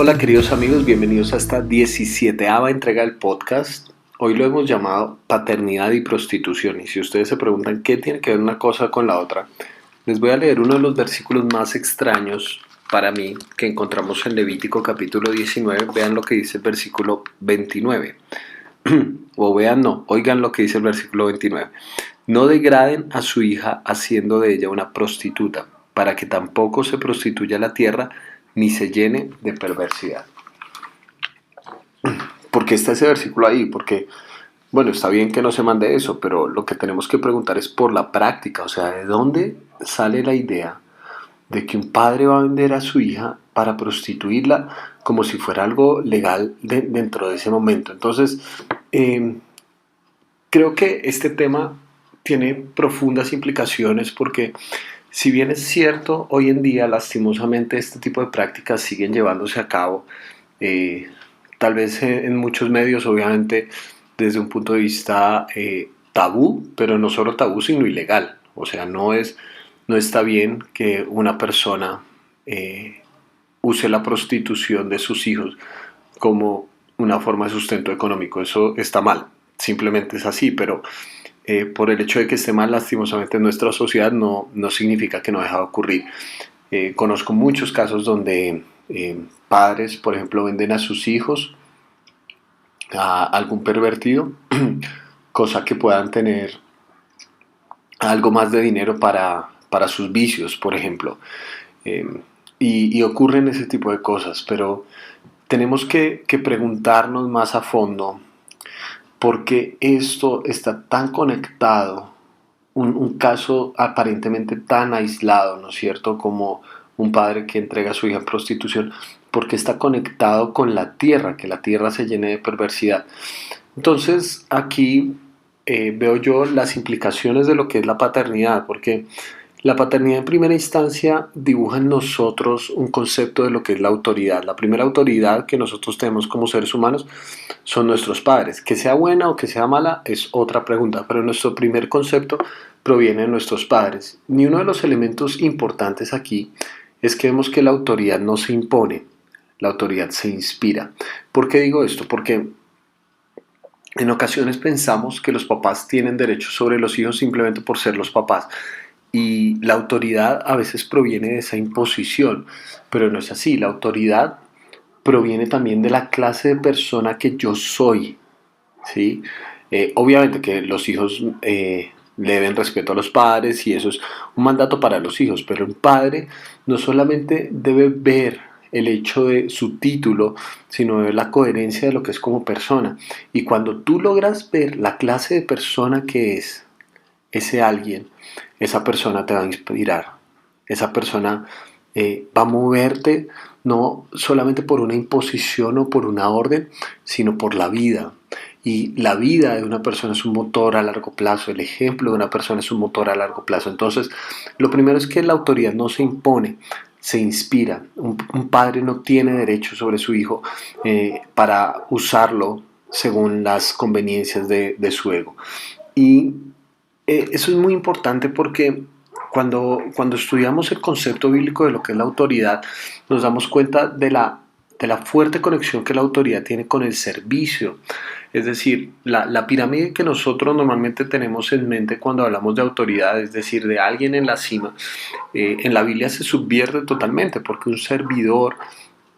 Hola queridos amigos, bienvenidos a esta 17ª entrega del podcast. Hoy lo hemos llamado Paternidad y Prostitución, y si ustedes se preguntan qué tiene que ver una cosa con la otra, les voy a leer uno de los versículos más extraños para mí que encontramos en Levítico capítulo 19. Vean lo que dice el versículo 29. Oigan lo que dice el versículo 29. No degraden a su hija haciendo de ella una prostituta, para que tampoco se prostituya la tierra ni se llene de perversidad. ¿Por qué está ese versículo ahí? Porque, bueno, está bien que no se mande eso, pero lo que tenemos que preguntar es por la práctica, o sea, ¿de dónde sale la idea de que un padre va a vender a su hija para prostituirla como si fuera algo legal dentro de ese momento? Entonces, creo que este tema tiene profundas implicaciones porque si bien es cierto, hoy en día lastimosamente este tipo de prácticas siguen llevándose a cabo, eh, tal vez en muchos medios, obviamente desde un punto de vista tabú, pero no solo tabú, sino ilegal. O sea, no está bien que una persona use la prostitución de sus hijos como una forma de sustento económico. Eso está mal, simplemente es así, pero por el hecho de que esté mal lastimosamente en nuestra sociedad no significa que no deja de ocurrir. Conozco muchos casos donde padres, por ejemplo, venden a sus hijos a algún pervertido, cosa que puedan tener algo más de dinero para sus vicios, por ejemplo. Eh, y ocurren ese tipo de cosas, pero tenemos que preguntarnos más a fondo por qué esto está tan conectado, un caso aparentemente tan aislado, ¿no es cierto?, como un padre que entrega a su hija en prostitución, porque está conectado con la tierra, que la tierra se llene de perversidad. Entonces aquí veo yo las implicaciones de lo que es la paternidad, porque la paternidad en primera instancia dibuja en nosotros un concepto de lo que es la autoridad. La primera autoridad que nosotros tenemos como seres humanos son nuestros padres. Que sea buena o que sea mala es otra pregunta, pero nuestro primer concepto proviene de nuestros padres. Y uno de los elementos importantes aquí es que vemos que la autoridad no se impone, la autoridad se inspira. ¿Por qué digo esto? Porque en ocasiones pensamos que los papás tienen derechos sobre los hijos simplemente por ser los papás. Y la autoridad a veces proviene de esa imposición, pero no es así. La autoridad proviene también de la clase de persona que yo soy, ¿sí? Obviamente que los hijos le deben respeto a los padres y eso es un mandato para los hijos, pero un padre no solamente debe ver el hecho de su título, sino ver la coherencia de lo que es como persona. Y cuando tú logras ver la clase de persona que es ese alguien, esa persona te va a inspirar, esa persona va a moverte no solamente por una imposición o por una orden, sino por la vida. Y la vida de una persona es un motor a largo plazo, el ejemplo de una persona es un motor a largo plazo. Entonces, lo primero es que la autoridad no se impone, se inspira. Un padre no tiene derecho sobre su hijo para usarlo según las conveniencias de su ego. Y eso es muy importante porque cuando estudiamos el concepto bíblico de lo que es la autoridad, nos damos cuenta de la fuerte conexión que la autoridad tiene con el servicio. Es decir, la pirámide que nosotros normalmente tenemos en mente cuando hablamos de autoridad, es decir, de alguien en la cima, en la Biblia se subvierte totalmente porque un servidor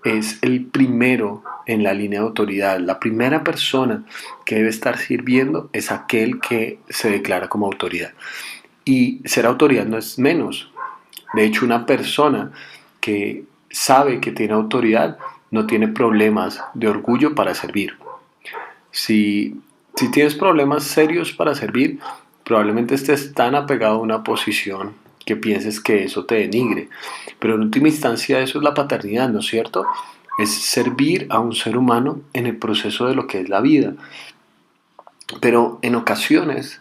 es el primero en la línea de autoridad. La primera persona que debe estar sirviendo es aquel que se declara como autoridad. Y ser autoridad no es menos. De hecho, una persona que sabe que tiene autoridad no tiene problemas de orgullo para servir. Si tienes problemas serios para servir, probablemente estés tan apegado a una posición que pienses que eso te denigre. Pero en última instancia eso es la paternidad, ¿no es cierto? Es servir a un ser humano en el proceso de lo que es la vida. Pero en ocasiones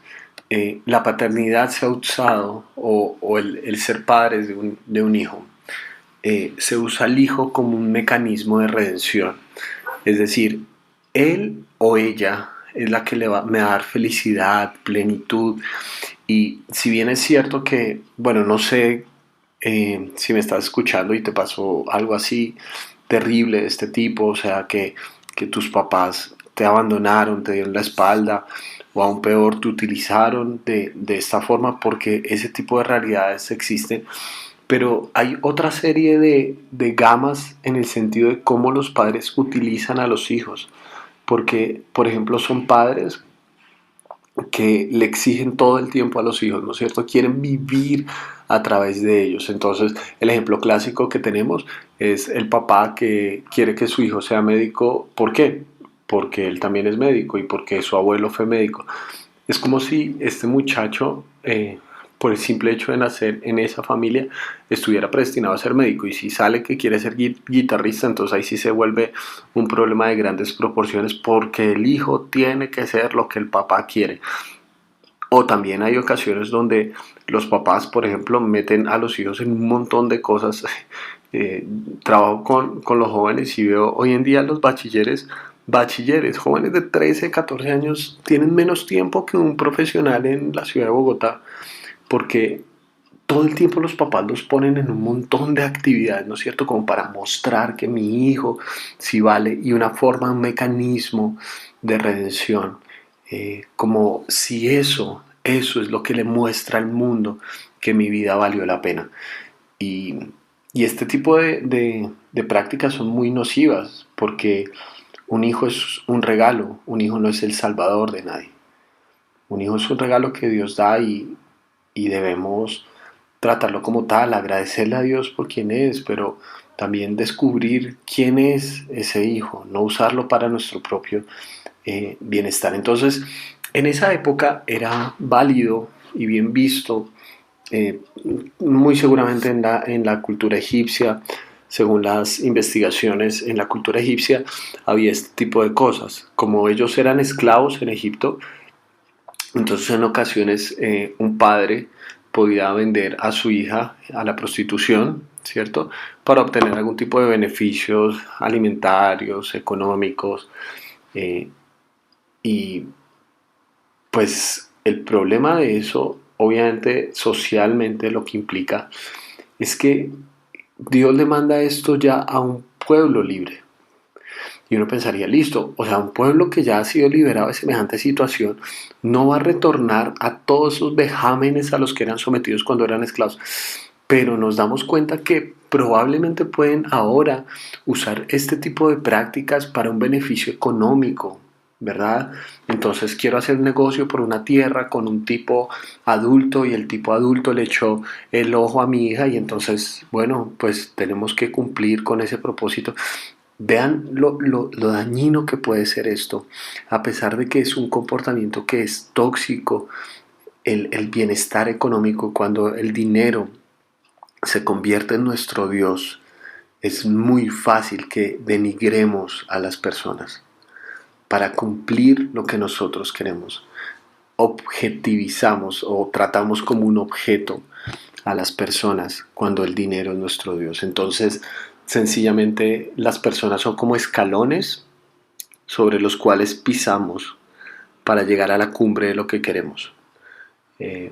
la paternidad se ha usado, o el ser padres de un hijo, se usa al hijo como un mecanismo de redención. Es decir, él o ella es la que me va a dar felicidad, plenitud. Y si bien es cierto que, bueno, no sé si me estás escuchando y te pasó algo así, terrible de este tipo, o sea, que tus papás te abandonaron, te dieron la espalda, o aún peor, te utilizaron de esta forma, porque ese tipo de realidades existen. Pero hay otra serie de gamas en el sentido de cómo los padres utilizan a los hijos, porque, por ejemplo, son padres que le exigen todo el tiempo a los hijos, ¿no es cierto? Quieren vivir a través de ellos. Entonces, el ejemplo clásico que tenemos es el papá que quiere que su hijo sea médico. ¿Por qué? Porque él también es médico y porque su abuelo fue médico. Es como si este muchacho, por el simple hecho de nacer en esa familia, estuviera predestinado a ser médico. Y si sale que quiere ser guitarrista, entonces ahí sí se vuelve un problema de grandes proporciones, porque el hijo tiene que ser lo que el papá quiere. O también hay ocasiones donde los papás, por ejemplo, meten a los hijos en un montón de cosas. Eh, Trabajo con los jóvenes y veo hoy en día los bachilleres, jóvenes de 13, 14 años, tienen menos tiempo que un profesional en la ciudad de Bogotá, porque todo el tiempo los papás los ponen en un montón de actividades, ¿no es cierto? Como para mostrar que mi hijo sí vale, y una forma, un mecanismo de redención, como si eso es lo que le muestra al mundo que mi vida valió la pena. Y, y este tipo de prácticas son muy nocivas, porque un hijo es un regalo, un hijo no es el salvador de nadie. Un hijo es un regalo que Dios da, y debemos tratarlo como tal, agradecerle a Dios por quien es, pero también descubrir quién es ese hijo, no usarlo para nuestro propio bienestar. Entonces, en esa época era válido y bien visto, eh, muy seguramente en la cultura egipcia, según las investigaciones en la cultura egipcia, había este tipo de cosas. Como ellos eran esclavos en Egipto, entonces en ocasiones un padre podía vender a su hija a la prostitución, ¿cierto? Para obtener algún tipo de beneficios alimentarios, económicos. eh, y pues el problema de eso, obviamente socialmente, lo que implica es que Dios le manda esto ya a un pueblo libre. Y uno pensaría, listo, o sea, un pueblo que ya ha sido liberado de semejante situación no va a retornar a todos esos vejámenes a los que eran sometidos cuando eran esclavos. Pero nos damos cuenta que probablemente pueden ahora usar este tipo de prácticas para un beneficio económico, ¿verdad? Entonces quiero hacer un negocio por una tierra con un tipo adulto, y el tipo adulto le echó el ojo a mi hija, y entonces, bueno, pues tenemos que cumplir con ese propósito. Vean lo dañino que puede ser esto, a pesar de que es un comportamiento que es tóxico, el bienestar económico, cuando el dinero se convierte en nuestro Dios, es muy fácil que denigremos a las personas para cumplir lo que nosotros queremos. Objetivizamos o tratamos como un objeto a las personas cuando el dinero es nuestro Dios. Entonces, sencillamente las personas son como escalones sobre los cuales pisamos para llegar a la cumbre de lo que queremos. Eh,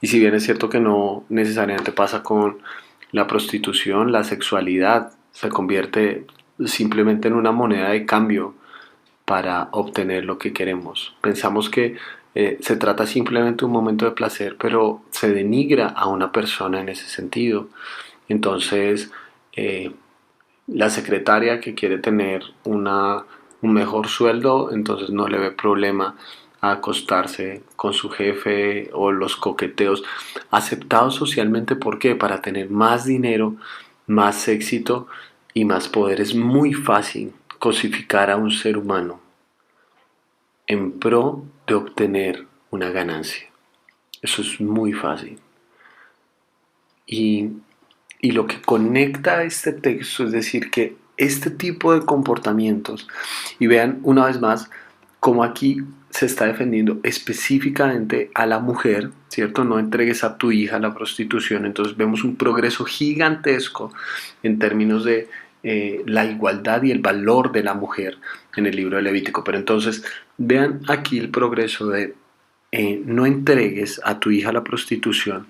y si bien es cierto que no necesariamente pasa con la prostitución, la sexualidad se convierte simplemente en una moneda de cambio para obtener lo que queremos. Pensamos que se trata simplemente de un momento de placer, pero se denigra a una persona en ese sentido. Entonces, eh, la secretaria que quiere tener un mejor sueldo, entonces no le ve problema a acostarse con su jefe, o los coqueteos aceptados socialmente. ¿Por qué? Para tener más dinero, más éxito y más poder. Es muy fácil cosificar a un ser humano en pro de obtener una ganancia. Eso es muy fácil. Y, y lo que conecta este texto es decir que este tipo de comportamientos, y vean una vez más cómo aquí se está defendiendo específicamente a la mujer, ¿cierto? No entregues a tu hija a la prostitución. Entonces vemos un progreso gigantesco en términos de la igualdad y el valor de la mujer en el libro de Levítico. Pero entonces vean aquí el progreso de no entregues a tu hija a la prostitución,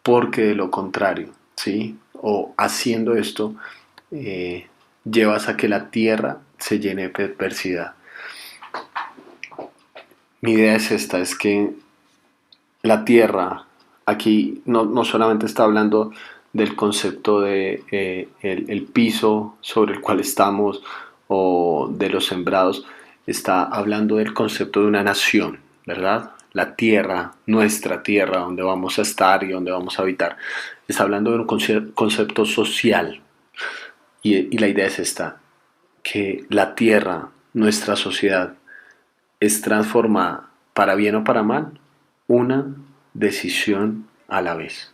porque de lo contrario, ¿sí? O haciendo esto, llevas a que la tierra se llene de perversidad. Mi idea es esta, es que la tierra, aquí no solamente está hablando del concepto de el piso sobre el cual estamos o de los sembrados, está hablando del concepto de una nación, ¿verdad? La tierra, nuestra tierra, donde vamos a estar y donde vamos a habitar. Está hablando de un concepto social y la idea es esta, que la tierra, nuestra sociedad, es transformada para bien o para mal, una decisión a la vez.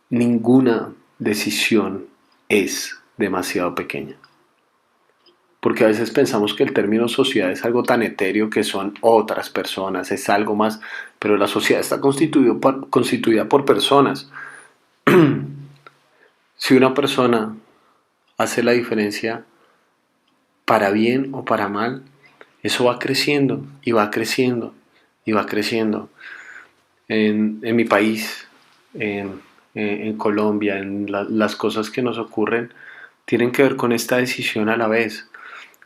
Ninguna decisión es demasiado pequeña. Porque a veces pensamos que el término sociedad es algo tan etéreo que son otras personas, es algo más, pero la sociedad está constituida por personas. Si una persona hace la diferencia para bien o para mal, eso va creciendo y va creciendo y va creciendo. En mi país, en Colombia, las cosas que nos ocurren tienen que ver con esta decisión a la vez.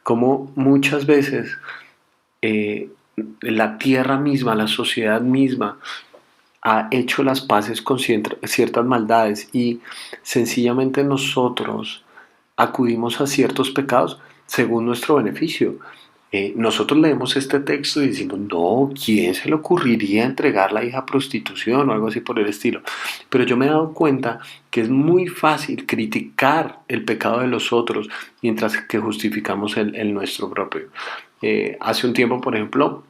Como muchas veces eh, la tierra misma, la sociedad misma, ha hecho las paces con ciertas maldades y sencillamente nosotros acudimos a ciertos pecados según nuestro beneficio. Nosotros leemos este texto y decimos, no, ¿quién se le ocurriría entregar la hija a prostitución o algo así por el estilo? Pero yo me he dado cuenta que es muy fácil criticar el pecado de los otros mientras que justificamos el nuestro propio. Hace un tiempo, por ejemplo,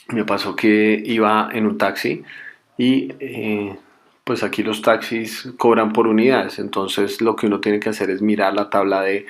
me pasó que iba en un taxi y pues aquí los taxis cobran por unidades, entonces lo que uno tiene que hacer es mirar la tabla de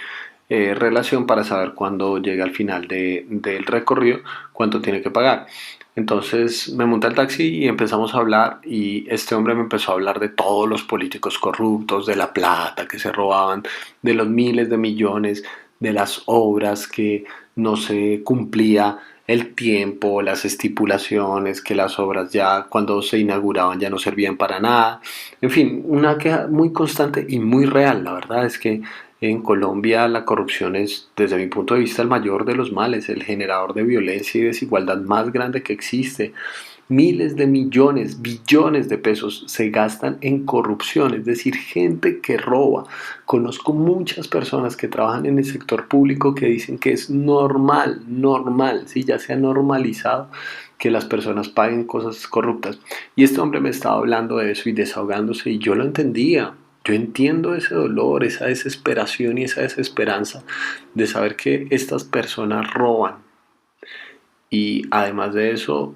relación para saber cuándo llega al final del recorrido cuánto tiene que pagar. Entonces me monté al taxi y empezamos a hablar y este hombre me empezó a hablar de todos los políticos corruptos, de la plata que se robaban, de los miles de millones, de las obras que no se cumplía el tiempo, las estipulaciones, que las obras ya cuando se inauguraban ya no servían para nada. En fin, una queja muy constante y muy real. La verdad es que en Colombia la corrupción es, desde mi punto de vista, el mayor de los males, el generador de violencia y desigualdad más grande que existe. Miles de millones, billones de pesos se gastan en corrupción, es decir, gente que roba. Conozco muchas personas que trabajan en el sector público que dicen que es normal, normal, sí, ya se ha normalizado que las personas paguen cosas corruptas. Y este hombre me estaba hablando de eso y desahogándose y yo lo entendía. Yo entiendo ese dolor, esa desesperación y esa desesperanza de saber que estas personas roban y además de eso,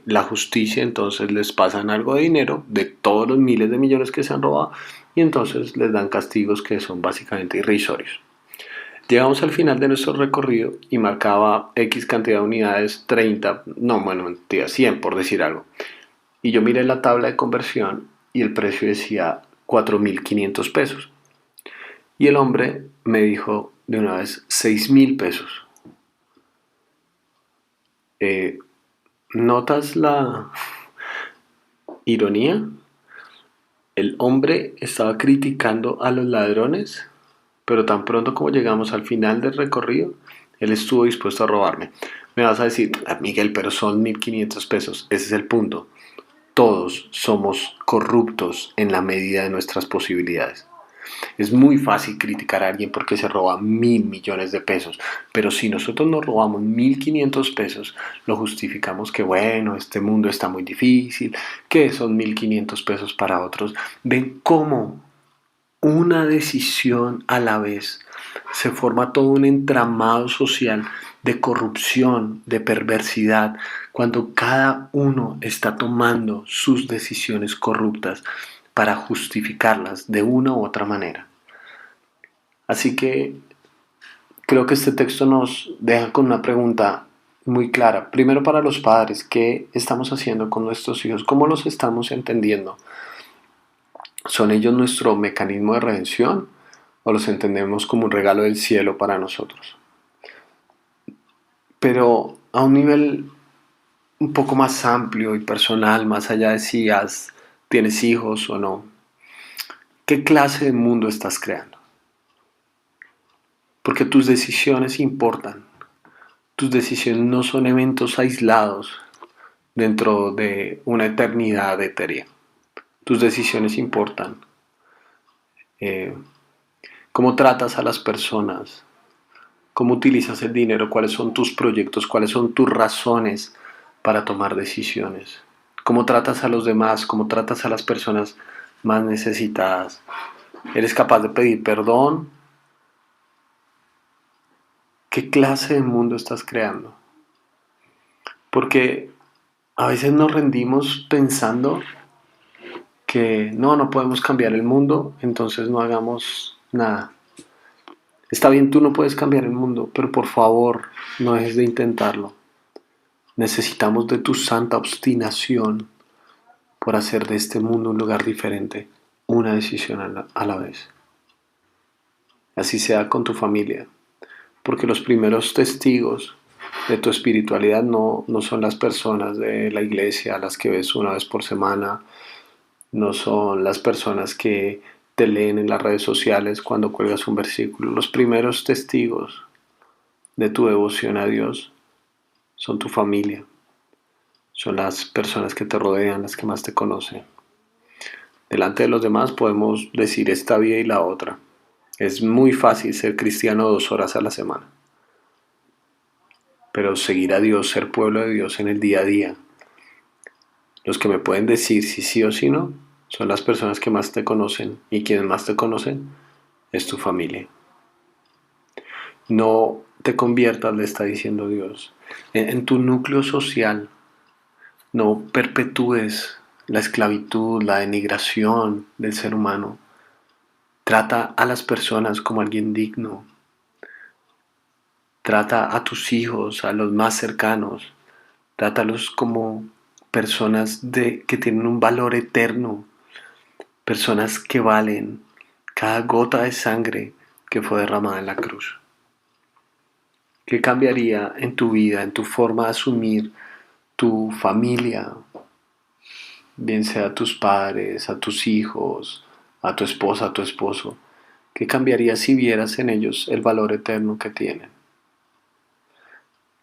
la justicia entonces les pasan algo de dinero de todos los miles de millones que se han robado y entonces les dan castigos que son básicamente irrisorios. Llegamos al final de nuestro recorrido y marcaba X cantidad de unidades, 30, no, bueno, mentira, 100 por decir algo. Y yo miré la tabla de conversión y el precio decía 4.500 pesos. Y el hombre me dijo de una vez 6.000 pesos. Eh, ¿Notas la ironía? El hombre estaba criticando a los ladrones, pero tan pronto como llegamos al final del recorrido, él estuvo dispuesto a robarme. Me vas a decir, "Ah, Miguel, pero son 1.500 pesos". Ese es el punto. Todos somos corruptos en la medida de nuestras posibilidades. Es muy fácil criticar a alguien porque se roba 1.000 millones de pesos, pero si nosotros nos robamos 1.500 pesos, lo justificamos que bueno, este mundo está muy difícil, que son 1.500 pesos para otros. Ven cómo una decisión a la vez se forma todo un entramado social de corrupción, de perversidad, cuando cada uno está tomando sus decisiones corruptas para justificarlas de una u otra manera. Así que creo que este texto nos deja con una pregunta muy clara. Primero para los padres, ¿qué estamos haciendo con nuestros hijos? ¿Cómo los estamos entendiendo? ¿Son ellos nuestro mecanismo de redención o los entendemos como un regalo del cielo para nosotros? Pero a un nivel un poco más amplio y personal, más allá de si tienes hijos o no, ¿Qué clase de mundo estás creando? Porque tus decisiones importan. Tus decisiones no son eventos aislados dentro de una eternidad etérea. Tus decisiones importan. Eh, ¿Cómo tratas a las personas? ¿Cómo utilizas el dinero? ¿Cuáles son tus proyectos? ¿Cuáles son tus razones para tomar decisiones? ¿Cómo tratas a los demás? ¿Cómo tratas a las personas más necesitadas? ¿Eres capaz de pedir perdón? ¿Qué clase de mundo estás creando? Porque a veces nos rendimos pensando que no podemos cambiar el mundo, entonces no hagamos nada. Está bien, tú no puedes cambiar el mundo, pero por favor, no dejes de intentarlo. Necesitamos de tu santa obstinación por hacer de este mundo un lugar diferente, una decisión a la vez. Así sea con tu familia, porque los primeros testigos de tu espiritualidad no son las personas de la iglesia a las que ves una vez por semana, no son las personas que te leen en las redes sociales cuando cuelgas un versículo. Los primeros testigos de tu devoción a Dios son tu familia, son las personas que te rodean, las que más te conocen. Delante de los demás podemos decir esta vida y la otra. Es muy fácil ser cristiano 2 horas a la semana, pero seguir a Dios, ser pueblo de Dios en el día a día, los que me pueden decir si sí o si no, son las personas que más te conocen, y quienes más te conocen es tu familia. No te conviertas, le está diciendo Dios, en tu núcleo social. No perpetúes la esclavitud, la denigración del ser humano. Trata a las personas como alguien digno. Trata a tus hijos, a los más cercanos. Trátalos como personas que tienen un valor eterno. Personas que valen cada gota de sangre que fue derramada en la cruz. ¿Qué cambiaría en tu vida, en tu forma de asumir tu familia, bien sea a tus padres, a tus hijos, a tu esposa, a tu esposo? ¿Qué cambiaría si vieras en ellos el valor eterno que tienen?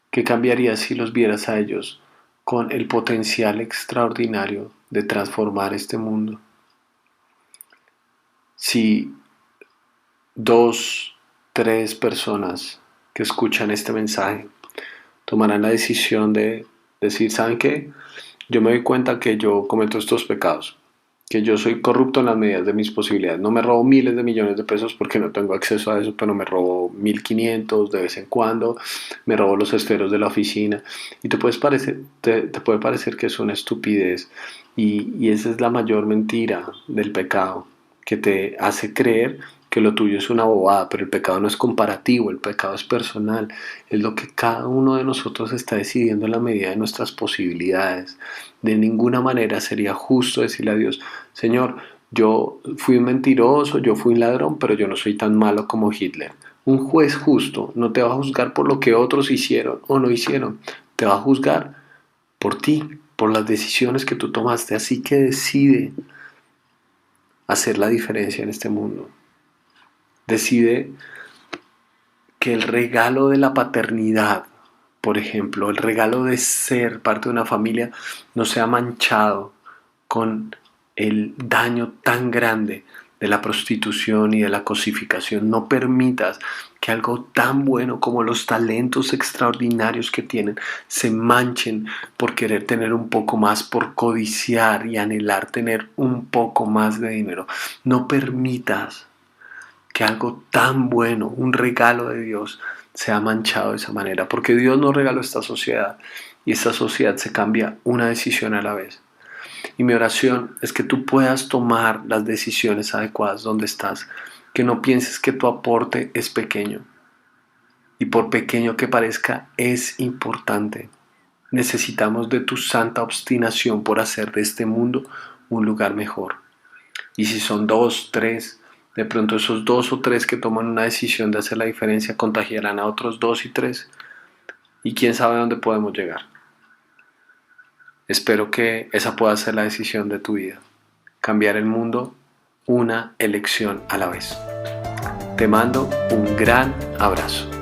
¿Qué cambiaría si los vieras a ellos con el potencial extraordinario de transformar este mundo? Si dos, tres personas que escuchan este mensaje tomarán la decisión de decir, ¿saben qué? Yo me doy cuenta que yo cometo estos pecados, que yo soy corrupto en las medidas de mis posibilidades. No me robo miles de millones de pesos porque no tengo acceso a eso, pero me robo 1.500 de vez en cuando, me robo los esferos de la oficina. Y te puede parecer que es una estupidez, y esa es la mayor mentira del pecado, que te hace creer que lo tuyo es una bobada, pero el pecado no es comparativo, el pecado es personal, es lo que cada uno de nosotros está decidiendo en la medida de nuestras posibilidades. De ninguna manera sería justo decirle a Dios, Señor, yo fui un mentiroso, yo fui un ladrón, pero yo no soy tan malo como Hitler. Un juez justo no te va a juzgar por lo que otros hicieron o no hicieron, te va a juzgar por ti, por las decisiones que tú tomaste, así que decide hacer la diferencia en este mundo. Decide que el regalo de la paternidad, por ejemplo, el regalo de ser parte de una familia, no sea manchado con el daño tan grande de la prostitución y de la cosificación. No permitas que algo tan bueno como los talentos extraordinarios que tienen se manchen por querer tener un poco más, por codiciar y anhelar tener un poco más de dinero. No permitas que algo tan bueno, un regalo de Dios, sea manchado de esa manera, porque Dios nos regaló esta sociedad, y esta sociedad se cambia una decisión a la vez. Y mi oración es que tú puedas tomar las decisiones adecuadas donde estás, que no pienses que tu aporte es pequeño, y por pequeño que parezca, es importante. Necesitamos de tu santa obstinación por hacer de este mundo un lugar mejor. Y si son dos, tres, de pronto esos dos o tres que toman una decisión de hacer la diferencia contagiarán a otros dos y tres. Y quién sabe dónde podemos llegar. Espero que esa pueda ser la decisión de tu vida. Cambiar el mundo una elección a la vez. Te mando un gran abrazo.